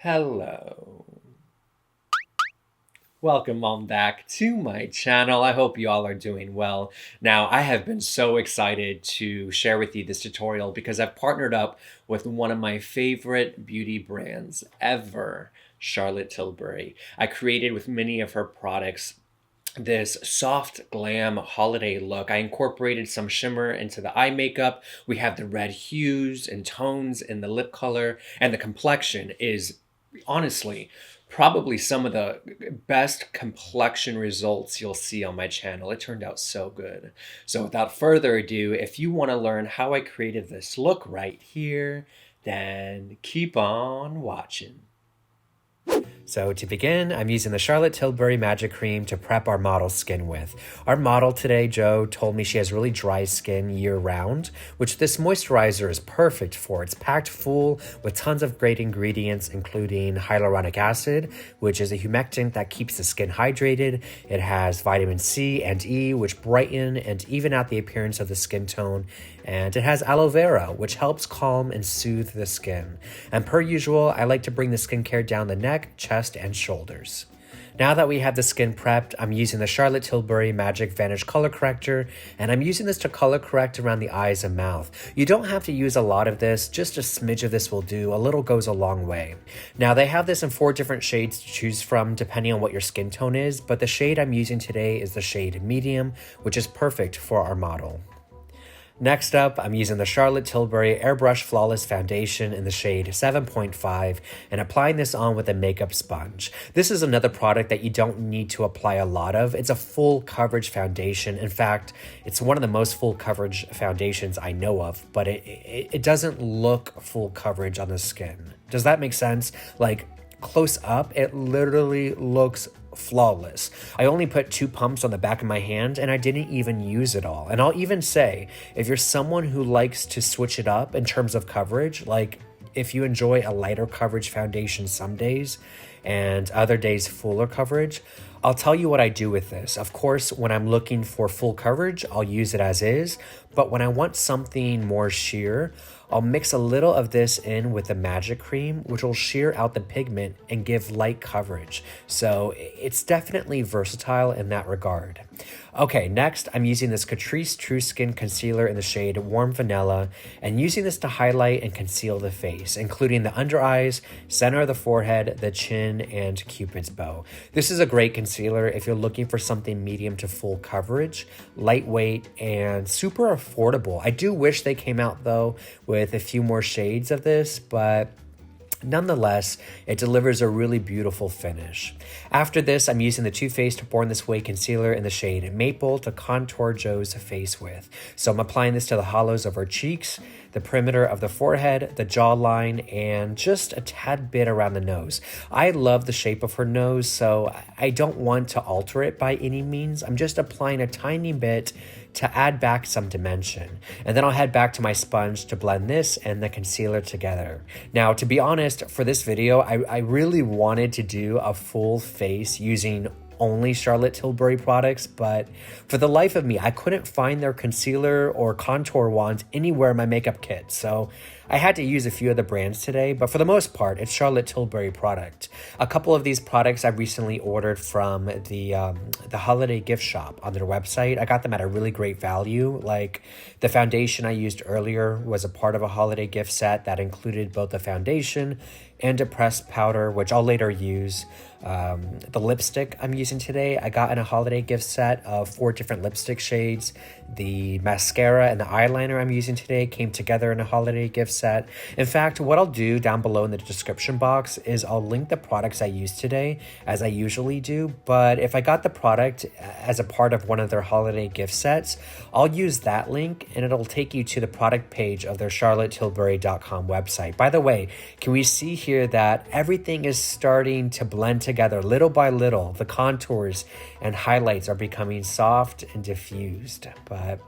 Hello. Welcome on back to my channel. I hope you all are doing well. Now, I have been so excited to share with you this tutorial because I've partnered up with one of my favorite beauty brands ever, Charlotte Tilbury. I created with many of her products this soft glam holiday look. I incorporated some shimmer into the eye makeup. We have the red hues and tones in the lip color, and the complexion is honestly probably some of the best complexion results you'll see on my channel. It turned out so good. So without further ado, if you want to learn how I created this look right here, then keep on watching. So to begin, I'm using the Charlotte Tilbury Magic Cream to prep our model's skin with. Our model today, Jo, told me she has really dry skin year-round, which this moisturizer is perfect for. It's packed full with tons of great ingredients, including hyaluronic acid, which is a humectant that keeps the skin hydrated. It has vitamin C and E, which brighten and even out the appearance of the skin tone. And it has aloe vera, which helps calm and soothe the skin. And per usual, I like to bring the skincare down the neck, chest, and shoulders. Now that we have the skin prepped, I'm using the Charlotte Tilbury Magic Vanish Color Corrector, and I'm using this to color correct around the eyes and mouth. You don't have to use a lot of this, just a smidge of this will do. A little goes a long way. Now they have this in 4 different shades to choose from depending on what your skin tone is, but the shade I'm using today is the shade medium, which is perfect for our model. Next up, I'm using the Charlotte Tilbury Airbrush Flawless Foundation in the shade 7.5 and applying this on with a makeup sponge. This is another product that you don't need to apply a lot of. It's a full coverage foundation. In fact, it's one of the most full coverage foundations I know of, but it doesn't look full coverage on the skin. Does that make sense? Like close up, it literally looks flawless. I only put 2 pumps on the back of my hand and I didn't even use it all. And I'll even say, if you're someone who likes to switch it up in terms of coverage, like if you enjoy a lighter coverage foundation some days and other days fuller coverage, I'll tell you what I do with this. Of course, when I'm looking for full coverage, I'll use it as is. But when I want something more sheer, I'll mix a little of this in with the Magic Cream, which will sheer out the pigment and give light coverage. So it's definitely versatile in that regard. Okay, next I'm using this Catrice True Skin Concealer in the shade Warm Vanilla and using this to highlight and conceal the face, including the under eyes, center of the forehead, the chin, and Cupid's bow. This is a great concealer if you're looking for something medium to full coverage, lightweight, and super affordable. I do wish they came out though with a few more shades of this, but nonetheless, it delivers a really beautiful finish. After this, I'm using the Too Faced Born This Way concealer in the shade Maple to contour Jo's face with. So I'm applying this to the hollows of her cheeks, the perimeter of the forehead, the jawline, and just a tad bit around the nose. I love the shape of her nose, so I don't want to alter it by any means. I'm just applying a tiny bit to add back some dimension. And then I'll head back to my sponge to blend this and the concealer together. Now, to be honest, for this video, I really wanted to do a full face using only Charlotte Tilbury products, but for the life of me, I couldn't find their concealer or contour wands anywhere in my makeup kit. So I had to use a few of the brands today, but for the most part, it's Charlotte Tilbury product. A couple of these products I recently ordered from the holiday gift shop on their website. I got them at a really great value. Like the foundation I used earlier was a part of a holiday gift set that included both the foundation and a pressed powder, which I'll later use. The lipstick I'm using today, I got in a holiday gift set of 4 different lipstick shades. The mascara and the eyeliner I'm using today came together in a holiday gift set. In fact, what I'll do down below in the description box is I'll link the products I used today, as I usually do. But if I got the product as a part of one of their holiday gift sets, I'll use that link and it'll take you to the product page of their charlottetilbury.com website. By the way, can we see here that everything is starting to blend together little by little? The contours and highlights are becoming soft and diffused. But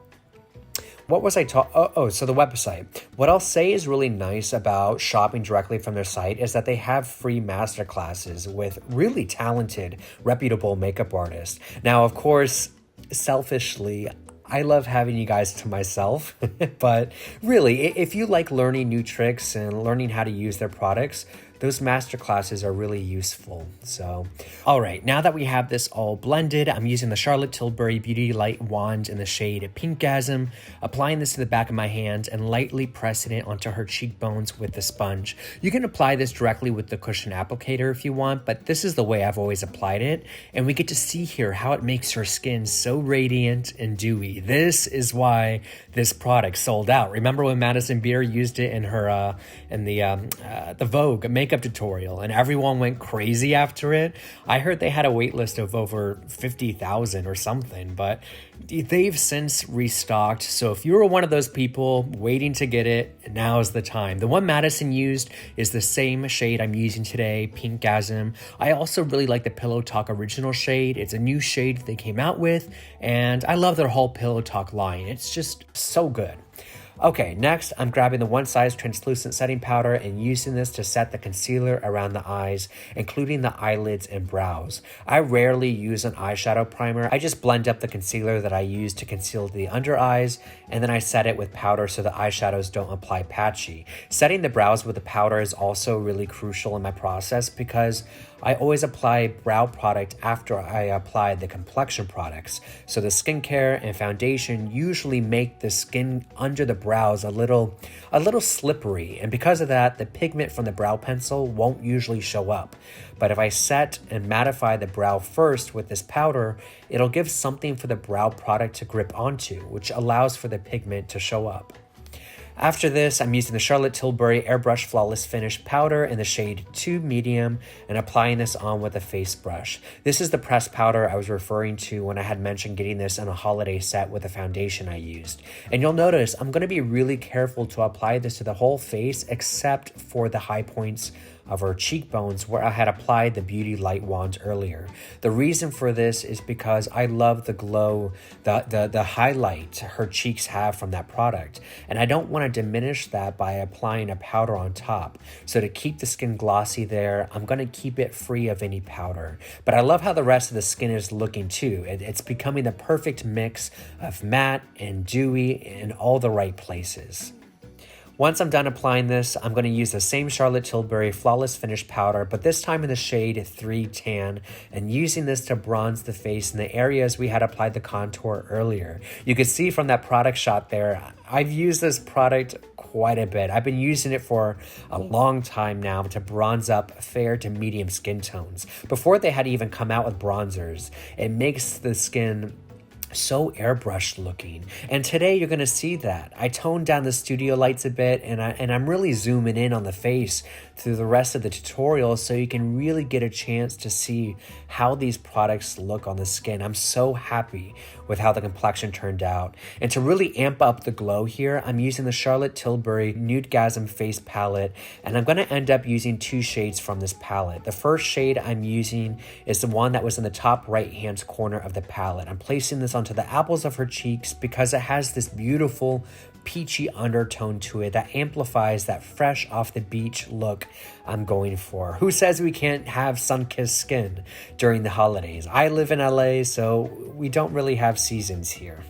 what was I talking? So the website. What I'll say is really nice about shopping directly from their site is that they have free masterclasses with really talented, reputable makeup artists. Now, of course, selfishly, I love having you guys to myself, but really, if you like learning new tricks and learning how to use their products, those master classes are really useful. So, all right, now that we have this all blended, I'm using the Charlotte Tilbury Beauty Light Wand in the shade Pinkgasm, applying this to the back of my hand and lightly pressing it onto her cheekbones with the sponge. You can apply this directly with the cushion applicator if you want, but this is the way I've always applied it, and we get to see here how it makes her skin so radiant and dewy. This is why this product sold out. Remember when Madison Beer used it in her the Vogue makeup tutorial, and everyone went crazy after it? I heard they had a wait list of over 50,000 or something, but they've since restocked. So if you were one of those people waiting to get it, now's the time. The one Madison used is the same shade I'm using today, Pinkgasm. I also really like the Pillow Talk original shade. It's a new shade they came out with, and I love their whole Pillow Talk line. It's just so good. Okay, next I'm grabbing the One Size translucent setting powder and using this to set the concealer around the eyes, including the eyelids and brows. I rarely use an eyeshadow primer. I just blend up the concealer that I use to conceal the under eyes, and then I set it with powder so the eyeshadows don't apply patchy. Setting the brows with the powder is also really crucial in my process because I always apply brow product after I apply the complexion products. So the skincare and foundation usually make the skin under the brows a little slippery, and because of that, the pigment from the brow pencil won't usually show up. But if I set and mattify the brow first with this powder, it'll give something for the brow product to grip onto, which allows for the pigment to show up. After this, I'm using the Charlotte Tilbury Airbrush Flawless Finish powder in the shade 2 Medium and applying this on with a face brush. This is the pressed powder I was referring to when I had mentioned getting this in a holiday set with the foundation I used. And you'll notice I'm going to be really careful to apply this to the whole face except for the high points of her cheekbones where I had applied the Beauty Light Wand earlier. The reason for this is because I love the glow, the highlight her cheeks have from that product, and I don't want to diminish that by applying a powder on top. So to keep the skin glossy there, I'm going to keep it free of any powder. But I love how the rest of the skin is looking too. It's becoming the perfect mix of matte and dewy in all the right places. Once I'm done applying this, I'm going to use the same Charlotte Tilbury Flawless Finish powder, but this time in the shade 3 Tan, and using this to bronze the face in the areas we had applied the contour earlier. You can see from that product shot there, I've used this product quite a bit. I've been using it for a long time now to bronze up fair to medium skin tones. Before they had even come out with bronzers, it makes the skin so airbrushed looking, and today you're going to see that. I toned down the studio lights a bit, and I'm really zooming in on the face through the rest of the tutorial so you can really get a chance to see how these products look on the skin. I'm so happy with how the complexion turned out. And to really amp up the glow here, I'm using the Charlotte Tilbury Nudegasm face palette, and I'm going to end up using 2 shades from this palette. The first shade I'm using is the one that was in the top right hand corner of the palette. I'm placing this onto the apples of her cheeks because it has this beautiful peachy undertone to it that amplifies that fresh off the beach look I'm going for. Who says we can't have sun-kissed skin during the holidays? I live in LA, so we don't really have seasons here.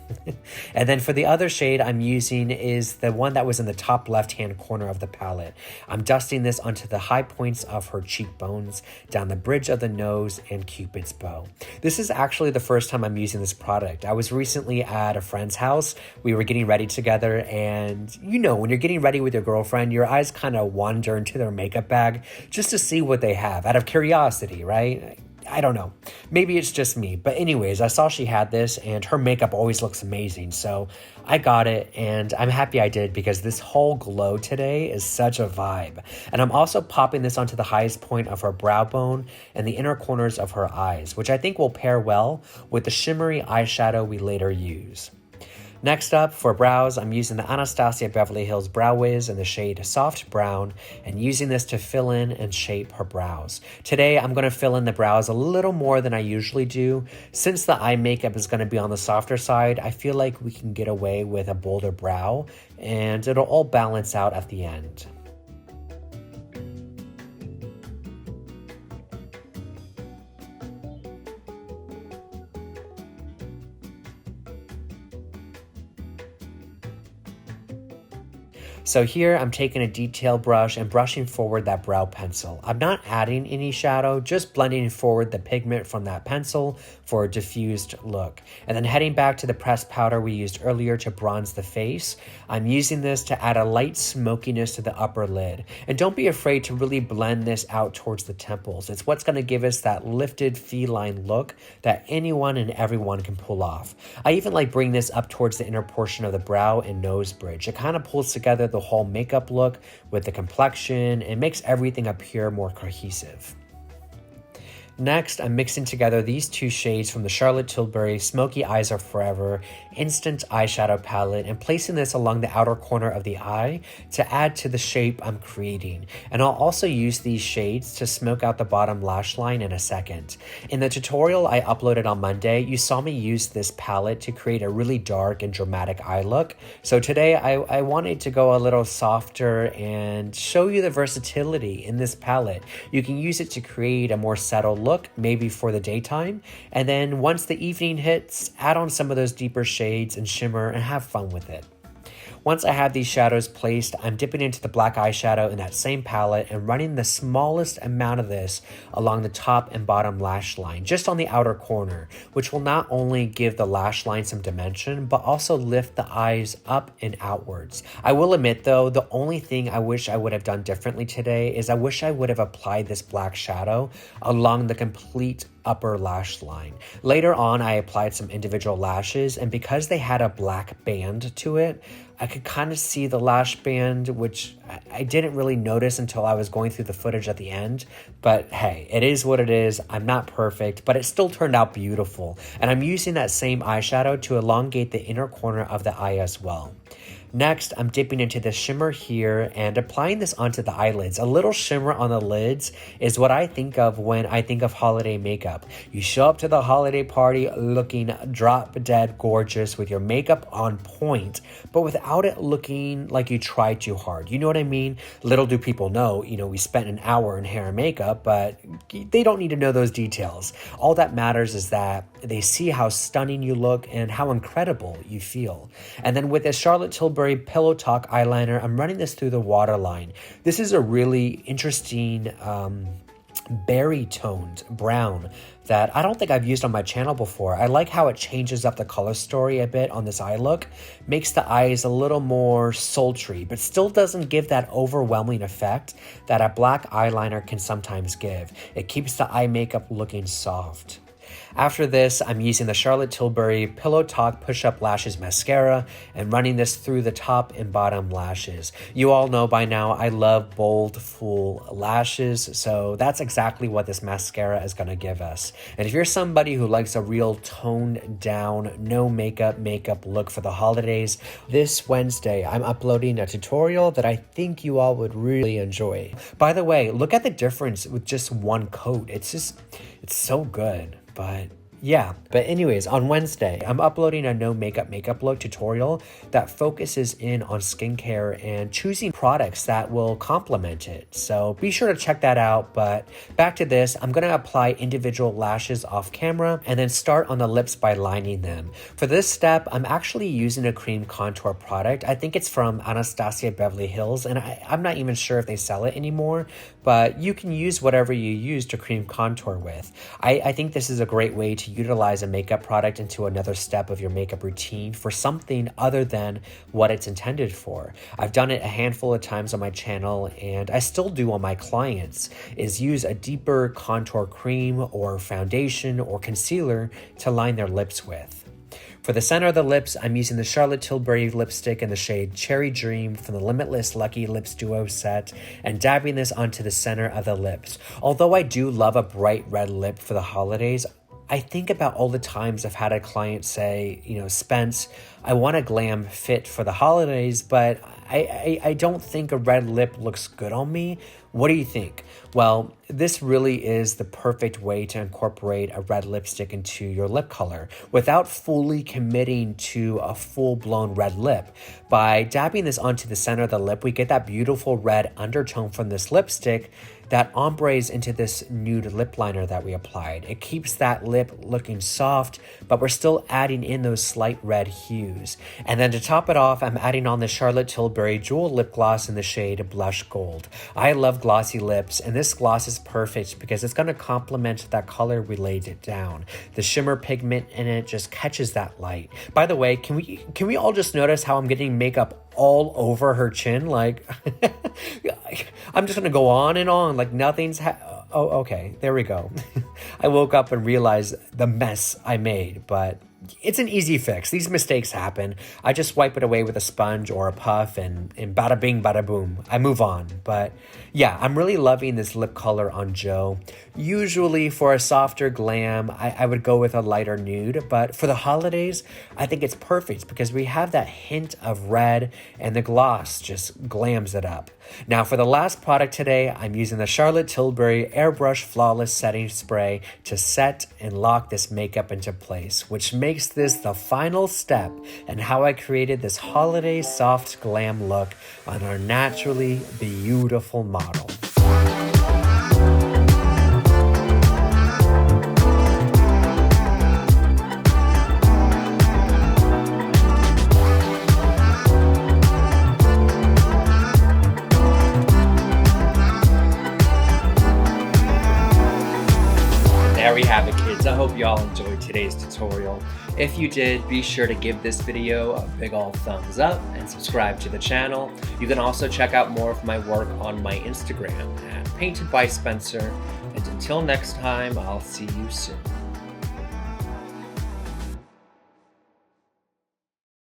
And then for the other shade I'm using is the one that was in the top left-hand corner of the palette. I'm dusting this onto the high points of her cheekbones, down the bridge of the nose, and Cupid's bow. This is actually the first time I'm using this product. I was recently at a friend's house. We were getting ready together, and you know, when you're getting ready with your girlfriend, your eyes kind of wander into their makeup bag just to see what they have out of curiosity, right? I don't know. Maybe it's just me. But anyways, I saw she had this and her makeup always looks amazing. So I got it and I'm happy I did because this whole glow today is such a vibe. And I'm also popping this onto the highest point of her brow bone and the inner corners of her eyes, which I think will pair well with the shimmery eyeshadow we later use. Next up, for brows, I'm using the Anastasia Beverly Hills Brow Wiz in the shade Soft Brown and using this to fill in and shape her brows. Today, I'm going to fill in the brows a little more than I usually do. Since the eye makeup is going to be on the softer side, I feel like we can get away with a bolder brow and it'll all balance out at the end. So here I'm taking a detail brush and brushing forward that brow pencil. I'm not adding any shadow, just blending forward the pigment from that pencil for a diffused look. And then heading back to the pressed powder we used earlier to bronze the face, I'm using this to add a light smokiness to the upper lid. And don't be afraid to really blend this out towards the temples. It's what's going to give us that lifted feline look that anyone and everyone can pull off. I even like bring this up towards the inner portion of the brow and nose bridge. It kind of pulls together the whole makeup look with the complexion and makes everything appear more cohesive. Next, I'm mixing together these two shades from the Charlotte Tilbury Smoky Eyes Are Forever Instant Eyeshadow Palette and placing this along the outer corner of the eye to add to the shape I'm creating. And I'll also use these shades to smoke out the bottom lash line in a second. In the tutorial I uploaded on Monday, you saw me use this palette to create a really dark and dramatic eye look. So today I wanted to go a little softer and show you the versatility in this palette. You can use it to create a more settled look, maybe for the daytime, and then once the evening hits, add on some of those deeper shades and shimmer and have fun with it. Once I have these shadows placed, I'm dipping into the black eyeshadow in that same palette and running the smallest amount of this along the top and bottom lash line, just on the outer corner, which will not only give the lash line some dimension, but also lift the eyes up and outwards. I will admit though, the only thing I wish I would have done differently today is I wish I would have applied this black shadow along the complete upper lash line. Later on, I applied some individual lashes, and because they had a black band to it, I could kind of see the lash band, which I didn't really notice until I was going through the footage at the end. But hey, it is what it is. I'm not perfect, but it still turned out beautiful. And I'm using that same eyeshadow to elongate the inner corner of the eye as well. Next, I'm dipping into the shimmer here and applying this onto the eyelids. A little shimmer on the lids is what I think of when I think of holiday makeup. You show up to the holiday party looking drop dead gorgeous with your makeup on point, but without it looking like you tried too hard. You know what I mean? Little do people know, we spent an hour in hair and makeup, but they don't need to know those details. All that matters is that they see how stunning you look and how incredible you feel. And then with this Charlotte Tilbury Pillow Talk eyeliner, I'm running this through the waterline. This is a really interesting berry toned brown that I don't think I've used on my channel before. I like how it changes up the color story a bit on this eye look, makes the eyes a little more sultry, but still doesn't give that overwhelming effect that a black eyeliner can sometimes give. It keeps the eye makeup looking soft. After this, I'm using the Charlotte Tilbury Pillow Talk Push-Up Lashes Mascara and running this through the top and bottom lashes. You all know by now I love bold, full lashes, so that's exactly what this mascara is going to give us. And if you're somebody who likes a real toned down, no makeup look for the holidays, this Wednesday I'm uploading a tutorial that I think you all would really enjoy. By the way, look at the difference with just one coat. It's so good. But anyways, on Wednesday, I'm uploading a no makeup look tutorial that focuses in on skincare and choosing products that will complement it. So be sure to check that out. But back to this, I'm going to apply individual lashes off camera and then start on the lips by lining them. For this step, I'm actually using a cream contour product. I think it's from Anastasias Beverly Hills, and I'm not even sure if they sell it anymore, but you can use whatever you use to cream contour with. I think this is a great way to utilize a makeup product into another step of your makeup routine for something other than what it's intended for. I've done it a handful of times on my channel, and I still do on my clients, is use a deeper contour cream or foundation or concealer to line their lips with. For the center of the lips, I'm using the Charlotte Tilbury lipstick in the shade Cherry Dream from the Limitless Lucky Lips Duo set and dabbing this onto the center of the lips. Although I do love a bright red lip for the holidays, I think about all the times I've had a client say, Spence, I want a glam fit for the holidays, but I don't think a red lip looks good on me. What do you think? Well, this really is the perfect way to incorporate a red lipstick into your lip color without fully committing to a full-blown red lip. By dabbing this onto the center of the lip, we get that beautiful red undertone from this lipstick that ombres into this nude lip liner that we applied. It keeps that lip looking soft, but we're still adding in those slight red hues. And then to top it off, I'm adding on the Charlotte Tilbury Jewel Lip Gloss in the shade Blush Gold. I love glossy lips, and this gloss is perfect because it's going to complement that color we laid it down. The shimmer pigment in it just catches that light. By the way, can we all just notice how I'm getting makeup all over her chin? Like, I'm just gonna go on and on like nothing's oh, okay, there we go. I woke up and realized the mess I made, but it's an easy fix. These mistakes happen. I just wipe it away with a sponge or a puff and bada bing, bada boom. I move on. But yeah, I'm really loving this lip color on Joe. Usually for a softer glam, I would go with a lighter nude. But for the holidays, I think it's perfect because we have that hint of red and the gloss just glams it up. Now for the last product today, I'm using the Charlotte Tilbury Airbrush Flawless Setting Spray to set and lock this makeup into place, which makes this the final step in how I created this holiday soft glam look on our naturally beautiful model. There we have it, kids. I hope you all enjoyed today's tutorial. If you did, be sure to give this video a big ol' thumbs up and subscribe to the channel. You can also check out more of my work on my Instagram at Painted by Spencer. And until next time, I'll see you soon.